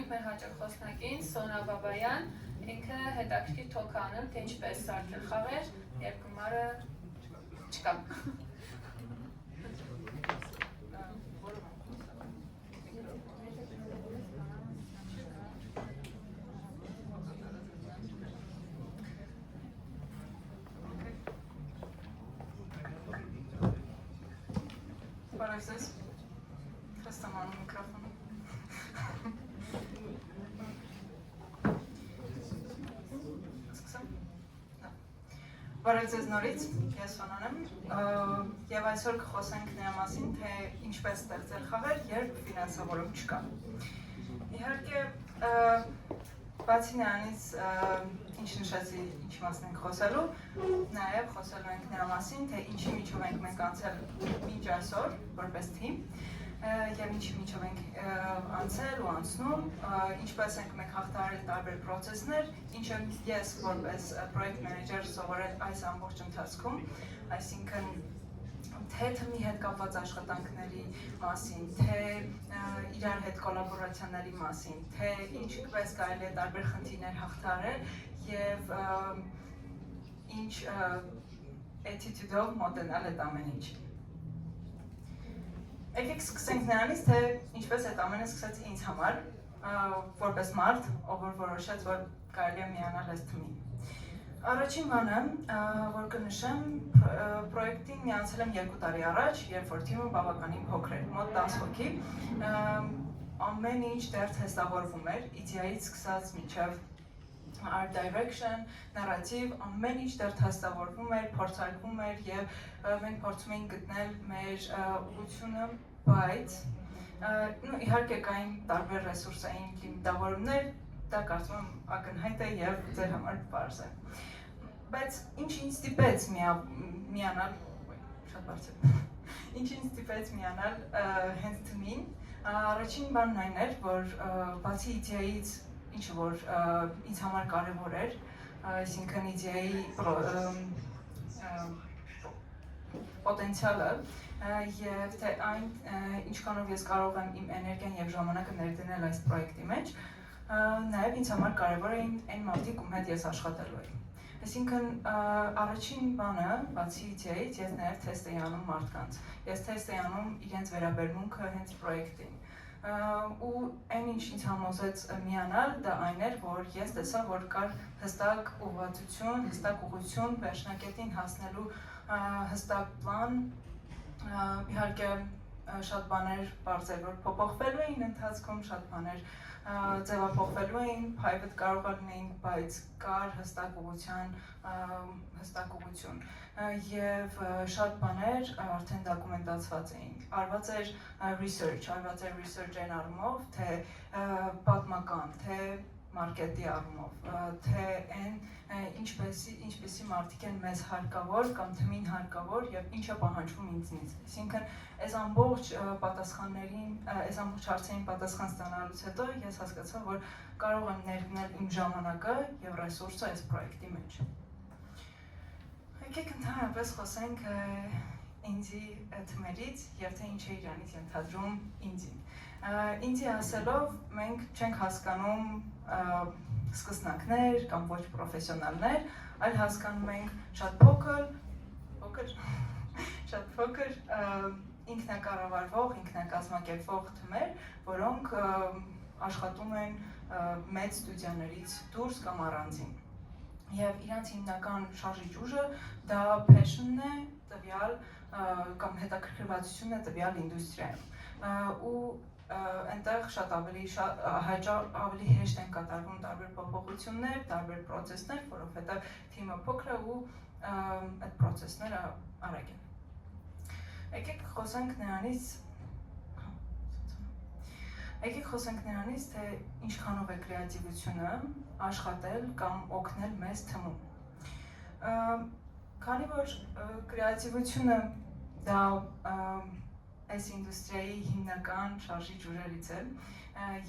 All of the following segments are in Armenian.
ենք մեր հաջող խոսնակին Սոնա Բաբայան, ինքը հետաքրքիր թոք անել, թե ինչպես սարքել խաղեր, երբ գումարը չկա։ Բարև ձեզ, խստամանում միկրոֆոնը։ Բարև ձեզ նորից, ես Սոնան եմ, և այսօր կխոսենք նրա մասին, թե ինչպես ստեղծել խաղեր, երբ ֆինանսավորում չկա։ Իհարկե, բացի նրանից, ինչ նշեցի, ինչ մասն ենք խոսելու, նաև խոսելու ենք նրա մասին, թե ինչի միջով ենք մենք անցել մինչ այսօր, որպես թիմ, և ինչի միջով ենք անցել ու անցնում, ինչպես ենք մենք հաղթահարել տարբեր պրոցեսներ, ինչը ես որպես պրոյեկտ մենեջեր սովորել այս ամբողջ ընթացքում, այսինքն թե թմի հետ կապված աշխատանքների մասին, թե իրար հետ կոլաբորացիաների մասին, թե ինչպես կարելի է տարբեր խնդիրներ հաղթահարել և ինչ attitude-ով մոտենալ այդ ամեն ինչին։ Եկեք սկսենք նրանից, թե ինչպես այդ ամենը սկսեց ինձ համար, որպես մարդ, ով որ որոշեց, որ կարելի է միանալ այս թմին։ Առաջին բանը, որ կնշեմ, պրոյեկտին միացել եմ 2 տարի առաջ, երբ որ թիմը բավականին փոքր էր, մոտ 10 հոգի, ամեն ինչ դեռ թեստավորվում էր, իդեայից սկսած մինչև art direction, նարատիվ, ամեն ինչ դեռ թեստավորվում էր, փորձարկվում էր և մենք փորձում էինք գտնել մեր ուղղությունը, բայց իհարկե կային տարբեր ռեսուրսային լիմիտավորումներ, դա կարծում եմ ակնհայտ է և ձեր համար պարզ է։ Բայց ինչ ինձ ստիպեց միանալ, շատ բարձր, ինչ ինձ ստիպեց միանալ հենց թմին, առաջին բանն այն էր, որ բացի իդեայից, ինչը որ ինձ համար կարևոր էր, այսինքն իդեայի պոտենցիալը և թե այն ինչքանով ես կարող եմ իմ էներգիան և ժամանակը ներդնել այս պրոյեկտի մեջ, նաև ինձ համար կարևոր էին այն մարդիկ, ում հետ ես աշխատելու էի։ Այսինքն առաջին բանը, բացի իդեայից, ես նաև թեստ էի անում մարդկանց։ Ես թեստ էի անում իրենց վերաբերմունքը հենց պրոյեկտին։ Ու այն ինչ ինձ համոզեց միանալ, դա այն էր, որ ես տեսա, որ կար հստակ ուղղվածություն, հստակ ուղղություն վերջնակետին հասնելու հստակ պլան, իհարկե շատ բաներ պարզ էր, որ փոփոխվելու էին ընթացքում, շատ բաներ ձևափոխվելու էին, private կարող լինեին, բայց կար հստակ ուղղություն և շատ բաներ արդեն դոկումենտացված էին, արված էր research այն առումով, թե պատմական, թե մարկետի առումով, թե ինչպեսի մարդիկ են մեզ հարկավոր կամ թմին հարկավոր և ինչը պահանջվում ինձնից։ Այսինքն, այս ամբողջ հարցերին պատասխան ստանալուց հետո ես հասկացա, որ կարող եմ ներդնել իմ ժամանակը և ռեսուրսը այս պրոյեկտի մեջ։ Եկեք ընդհանրապես խոսենք ինձի թմերից և թե ինչ է իրանից ենթադրում ինձին։ Ինձի ասելով մենք չենք հասկանում սկսնակներ կամ ոչ պրոֆեսիոնալներ, այլ հասկանում ենք շատ փոքր ինքնակառավարվող, ինքնակազմակերպվող թմեր, որոնք աշխատում են մեծ ստուդիաներից դուրս կամ առանձին։ Եվ իրանց հիմնական շարժիչ ուժը դա passion-ն է տվյալ կամ հետաքրքրվածությունն է տվյալ ինդուստրիայում։ Ու այնտեղ շատ ավելի հեշտ են կատարվում տարբեր փոփոխություններ, տարբեր պրոցեսներ, որովհետև թիմը փոքր է ու այդ պրոցեսները արագ են։ Եկեք խոսենք նրանից, թե ինչքանով է կրեատիվությունը աշխատել կամ օգնել մեզ թմում։ Քանի որ կրեատիվությունը դա այս ինդուստրիայի հիմնական շարժիչ ուժերից է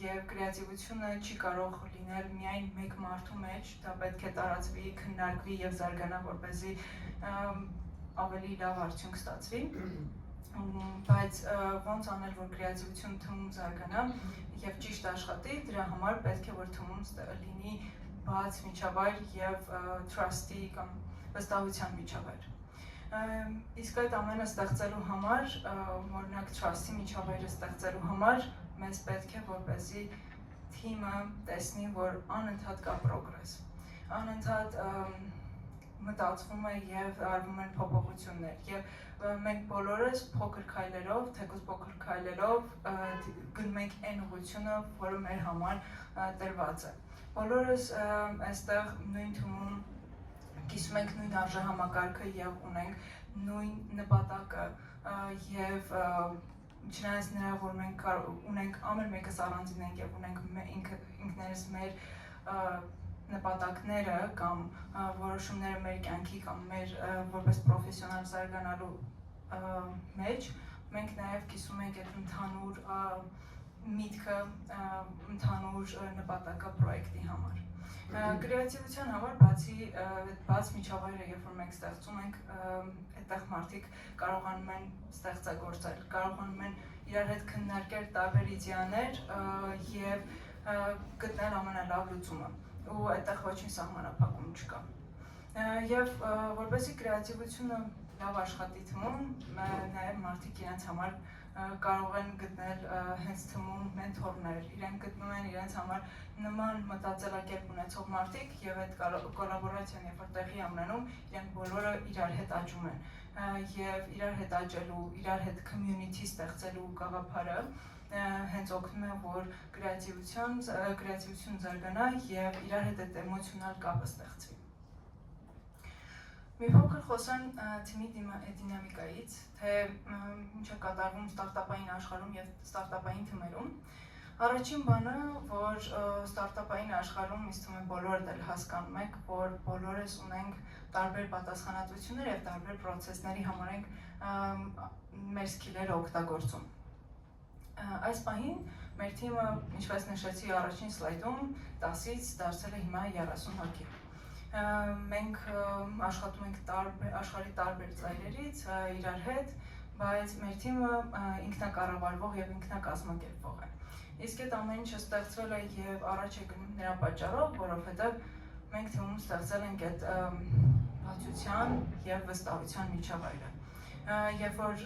և կրեատիվությունը չի կարող լինել միայն մեկ մարդու մեջ, դա պետք է տարածվի, քննարկվի և զարգանա, որպեսզի ավելի լավ արդյունք ստացվի։ բայց ոնց անել, որ կրեատիվություն թիմում զարգանա եւ ճիշտ աշխատի, դրա համար պետք է որ թիմում լինի բաց միջավայր եւ trust-ի կամ վստահության միջավայր։ Իսկ այդ ամենը ստեղծելու համար, օրինակ trust-ի միջավայրը ստեղծելու համար մեզ պետք է որպեսզի թիմը տեսնի, որ անընդհատ կա պրոգրես, անընդհատ մտածվում է եւ արվում են փոփոխություններ եւ մենք բոլորս փոքր քայլերով, թեկուզ փոքր քայլերով գնում ենք այն ուղղությունը, որը մեր համար տրված է։ Բոլորս այստեղ նույն թիմում կիսում ենք նույն արժեհամակարգը եւ ունենք նույն նպատակը եւ չնայած նրա, որ մենք ունենք ամեն մեկս առանձին ենք եւ ունենք ինքներս մեր նպատակները կամ որոշումները մեր կյանքի կամ մեր որպես պրոֆեսիոնալ զարգանալու մեջ, մենք նաև կիսում ենք այդ ընդհանուր միտքը, ընդհանուր նպատակը պրոյեկտի համար։ Կրեատիվության համար բաց միջավայրը, երբ որ մենք ստեղծում ենք, այդտեղ մարդիկ կարողանում են ստեղծագործել, կարողանում են իրար հետ քննարկել տարբեր իդեաներ եւ գտնել ամենալավ լուծումը։ Ու այդտեղ ոչինչ սահմանափակում չկա։ Եվ որպեսզի կրեատիվությունը լավ աշխատի թիմում, նաև մարդիկ իրենց համար կարող են գտնել հենց թիմում մենթորներ, իրենք գտնում են իրենց համար նման մտածելակերպ ունեցող մարդիկ եւ այդ կոլաբորացիան, երբ որ տեղի է ունենում, իրենք բոլորը իրար հետ աճում են եւ իրար հետ աճելու, իրար հետ community ստեղծելու գաղափարը հենց օգնում է, որ կրեատիվություն զարգանա եւ իրար հետ այդ էմոցիոնալ կապը ստեղծվի։ Մի փոքր խոսեմ թիմի դինամիկայից, թե ինչ է կատարվում ստարտափային աշխարհում եւ ստարտափային թիմերում։ Առաջին բանը, որ ստարտափային աշխարհում ինձ թվում է բոլորդ էլ հասկանում եք, որ բոլորս ունենք տարբեր պատասխանատվություններ եւ տարբեր process-ների համար ենք մեր սկիլերը օգտագործում։ Այս պահին մեր թիմը, ինչպես նշեցի առաջին սլայդում, 10-ից դարձել է հիմա 30 հոգի։ Մենք աշխատում ենք աշխարհի տարբեր ծայրերից իրար հետ, բայց մեր թիմը ինքնակառավարվող եւ ինքնակազմակերպվող է։ Իսկ այդ ամեն ինչը ստեղծվել է եւ առաջ է գնում նրա պատճառով, որովհետեւ մենք թիմում ստեղծել ենք այդ բացության եւ վստահության միջավայրը։ Երբ որ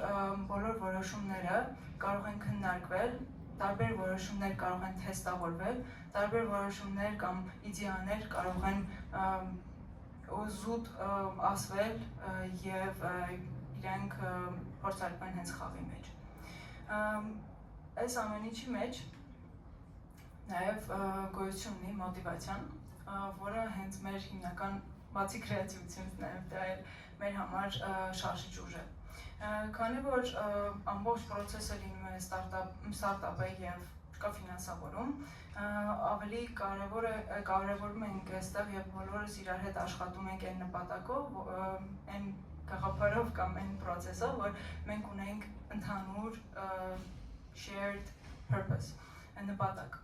բոլոր որոշումները կարող են քննարկվել, տարբեր որոշումներ կարող են թեստավորվել, տարբեր որոշումներ կամ իդեաներ կարող են զուտ ասվել եւ իրենք փորձարկվել հենց խաղի մեջ։ Այս ամեն ինչի մեջ նաեւ գոյություն ունի մոտիվացիան, որը հենց մեր հիմնական բացի կրեատիվությունից նաեւ դա մեր համար շարժիչ ուժ է։ Քանի որ ամբողջ process-ը լինում է ստարտափը եւ կա ֆինանսավորում, ավելի կարևորում ենք այստեղ եւ բոլորս իրար հետ աշխատում ենք այն նպատակով, այն գաղափարով կամ այն process-ով, որ մենք ունենք ընդհանուր shared purpose, նպատակ։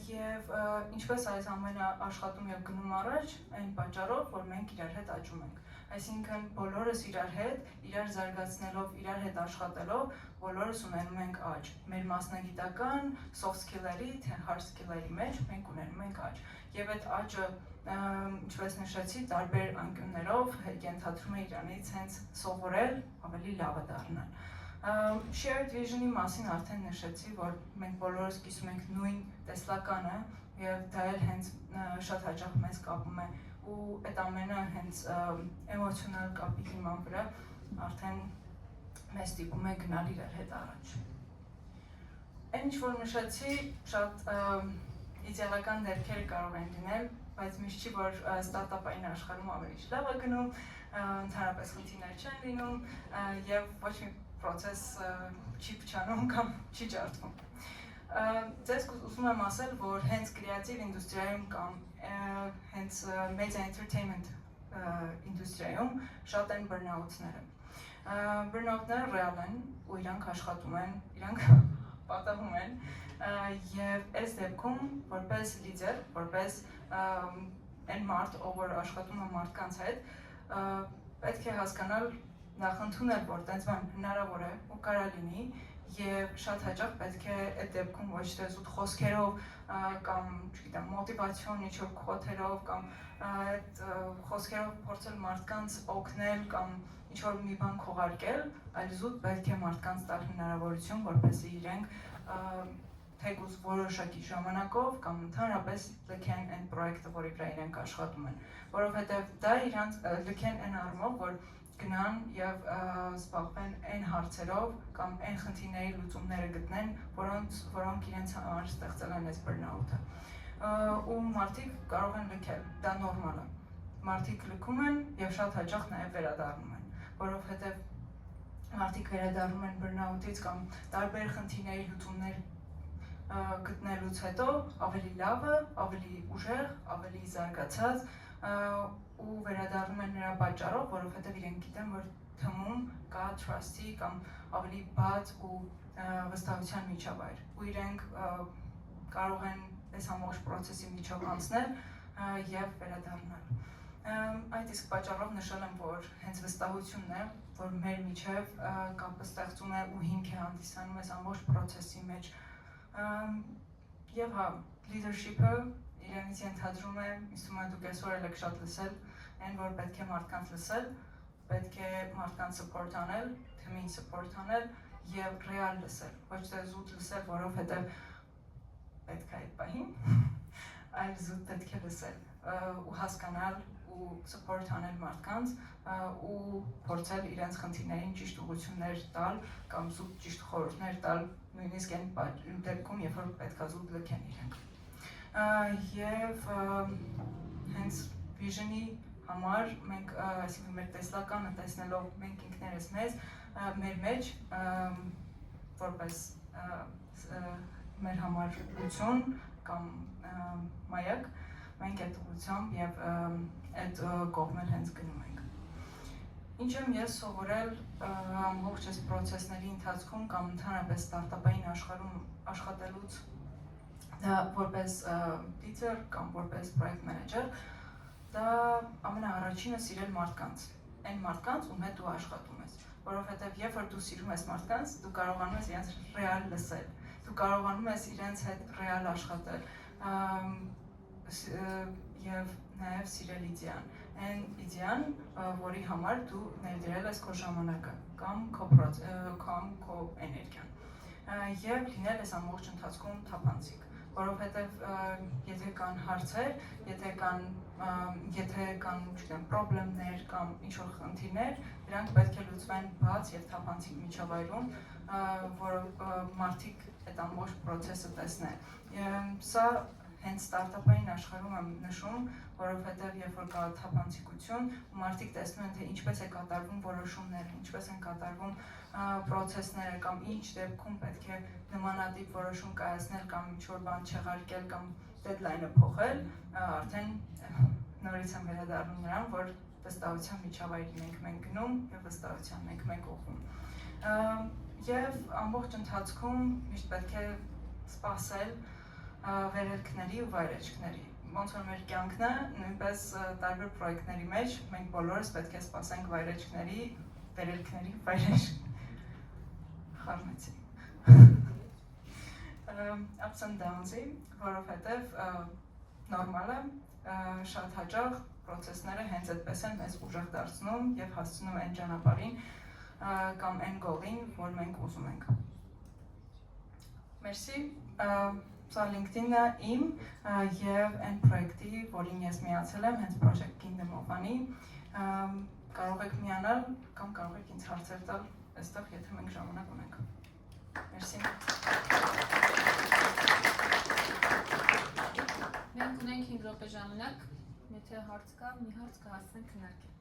Եվ ինչպես այս ամենը աշխատում եւ գնում առաջ, այն պատճառով, որ մենք իրար հետ աճում ենք։ Այսինքն բոլորս իրար հետ, իրար զարգացնելով, իրար հետ աշխատելով, բոլորս ունենում ենք աճ։ Մեր մասնագիտական soft skill-երի, թե hard skill-երի մեջ մենք ունենում ենք աճ։ Եվ այդ աճը, ինչպես նշեցի, տարբեր անկյուններով ենթադրում է իրանից հենց սովորել, ավելի լավը դառնալ։ Shared vision-ի մասին արդեն նշեցի, որ մենք բոլորս կիսում ենք նույն տեսլականը եւ դա էլ հենց շատ հաճախ մեզ կապում է ու այդ ամենը հենց էմոցիոնալ կապի հիման վրա արդեն մեզ ստիպում է գնալ իրար հետ առաջ։ Այն ինչ որ նշեցի, շատ իդեալական դեպքեր կարող են լինել, բայց միշտ չի որ ստարտափային աշխարհում ավելի լավ է գնում, ընդհանրապես խնդիրներ չեն լինում եւ ոչ մի process չի փչանում կամ չի ջարդվում։ Ձեզ ուզում եմ ասել, որ հենց կրեատիվ ինդուստրիայում կամ հենց media entertainment ինդուստրիայում շատ են բըրնաութները։ Բըրնաութները ռեալ են ու իրանք աշխատում են, իրանք պատահում են եւ այս դեպքում որպես լիդեր, որպես այն մարդ, ով որ աշխատում է մարդկանց հետ, պետք է հասկանալ նախընդունել, որ տենց բան հնարավոր է ու կարա լինի եւ շատ հաճախ պետք է այդ դեպքում ոչ թե զուտ խոսքերով կամ, չգիտեմ, մոտիվացիոն ինչ-որ քոթերով կամ այդ խոսքերով փորձել մարդկանց օգնել կամ ինչ-որ մի բան քողարկել, այլ զուտ պետք է մարդկանց տալ հնարավորություն, որպեսզի իրենք թեկուզ որոշակի ժամանակով կամ ընդհանրապես լքեն այն պրոյեկտը, որի վրա իրենք աշխատում են, որովհետև դա իրանց լքեն այն առումով, որ գնան եւ զբաղվեն այն հարցերով կամ այն խնդիրների լուծումները գտնեն, որոնք իրենց համար ստեղծել են այս բռնաուտը։ Ու մարդիկ կարող են լքել, դա նորմալ է։ Մարդիկ լքում են եւ շատ հաճախ նաեւ վերադառնում են, որովհետեւ մարդիկ վերադառնում են բռնաուտից կամ տարբեր խնդիրների լուծումներ գտնելուց հետո ավելի լավը, ավելի ուժեղ, ավելի զարգացած ու վերադառնում են նրա պատճառով, որովհետև իրենք գիտեն, որ թմում կա trust-ի կամ ավելի բաց ու վստահության միջավայր, ու իրենք կարող են այս ամբողջ process-ի միջով անցնել եւ վերադառնալ։ Այդ իսկ պատճառով նշել եմ, որ հենց վստահությունն է, որ մեր միջև կապը ստեղծում է ու հիմք է հանդիսանում այս ամբողջ process-ի մեջ։ Եվ հա, leadership-ը իրենից ենթադրում է, իսկում է դուք այսօր եք շատ լսել, այն որ պետք է մարդկանց լսել, պետք է մարդկանց support անել, թիմին support անել եւ real լսել, ոչ թե զուտ լսել, որովհետեւ պետք է այդ պահին, այլ զուտ պետք է լսել ու հասկանալ ու support անել մարդկանց ու փորձել իրենց խնդիրներին ճիշտ ուղղություններ տալ կամ զուտ ճիշտ խորհուրդներ տալ, նույնիսկ այն դեպքում, երբ որ պետք է զուտ լքեն իրենք։ Եվ հենց vision-ի համար մենք, այսինքն մեր տեսլականը տեսնելով մենք ինքներս մեզ, մեր մեջ որպես մեր համար լուծում կամ մայակ, մենք այդ ուղղությամբ եւ այդ կողմեր հենց գնում ենք։ Ինչ եմ ես սովորել ամբողջ այս process-ների ընթացքում կամ ընդհանրապես ստարտափային աշխարհում աշխատելուց որպես teacher կամ որպես project manager, դա ամենաառաջինը սիրել մարդկանց, այն մարդկանց, ում հետ դու աշխատում ես, որովհետև երբ որ դու սիրում ես մարդկանց, դու կարողանում ես իրենց ռեալ լսել, դու կարողանում ես իրենց հետ ռեալ աշխատել եւ նաեւ սիրել իդեան, այն իդեան, որի համար դու ներդրել ես քո ժամանակը կամ քո էներգիան եւ լինել ես ամբողջ ընթացքում թափանցիկ, որովհետեւ եթե կան հարցեր, եթե կան, չգիտեմ, խնդիրներ կամ ինչ-որ խնդիրներ, դրանք պետք է լուծվեն բաց եւ թափանցիկ միջավայրում, որ մարդիկ այդ ամբողջ process-ը տեսնեն։ Սա հենց ստարտափային աշխարհում եմ նշում, որովհետև երբ որ կա թափանցիկություն, մարդիկ տեսնում են, թե ինչպես է կատարվում որոշումները, ինչպես են կատարվում process-ները կամ ինչ դեպքում պետք է նմանատիպ որոշում կայացնել կամ ինչ-որ բան չեղարկել կամ deadline-ը փոխել, արդեն նորից եմ վերադառնում նրան, որ վստահության միջավայրին ենք մենք գնում եւ վստահությանն ենք մենք ուղղում։ Եվ ամբողջ ընթացքում միշտ պետք է սպասել վերելքների ու վայրեջքների։ Ոնց որ մեր կյանքն է, նույնպես տարբեր պրոյեկտների մեջ մենք բոլորս պետք է սպասենք վայրեջքների, վերելքների, խառնեցի։ Ups and downs-ի, որովհետև նորմալ է, շատ հաճախ process-ները հենց այդպես են մեզ ուժեղ դարձնում եւ հասցնում այն ճանապարհին կամ այն goal-ին, որ մենք ուզում ենք։ Մերսի, սա LinkedIn-ը իմ եւ այն պրոյեկտի, որին ես միացել եմ, հենց Project Kingdom of-անի, կարող եք միանալ կամ կարող եք ինձ հարցեր տալ այստեղ, եթե մենք ժամանակ ունենք։ Մերսի։ Մենք ունենք 5 րոպե ժամանակ, եթե հարց կա, մի հարց կհասցնենք քննարկել։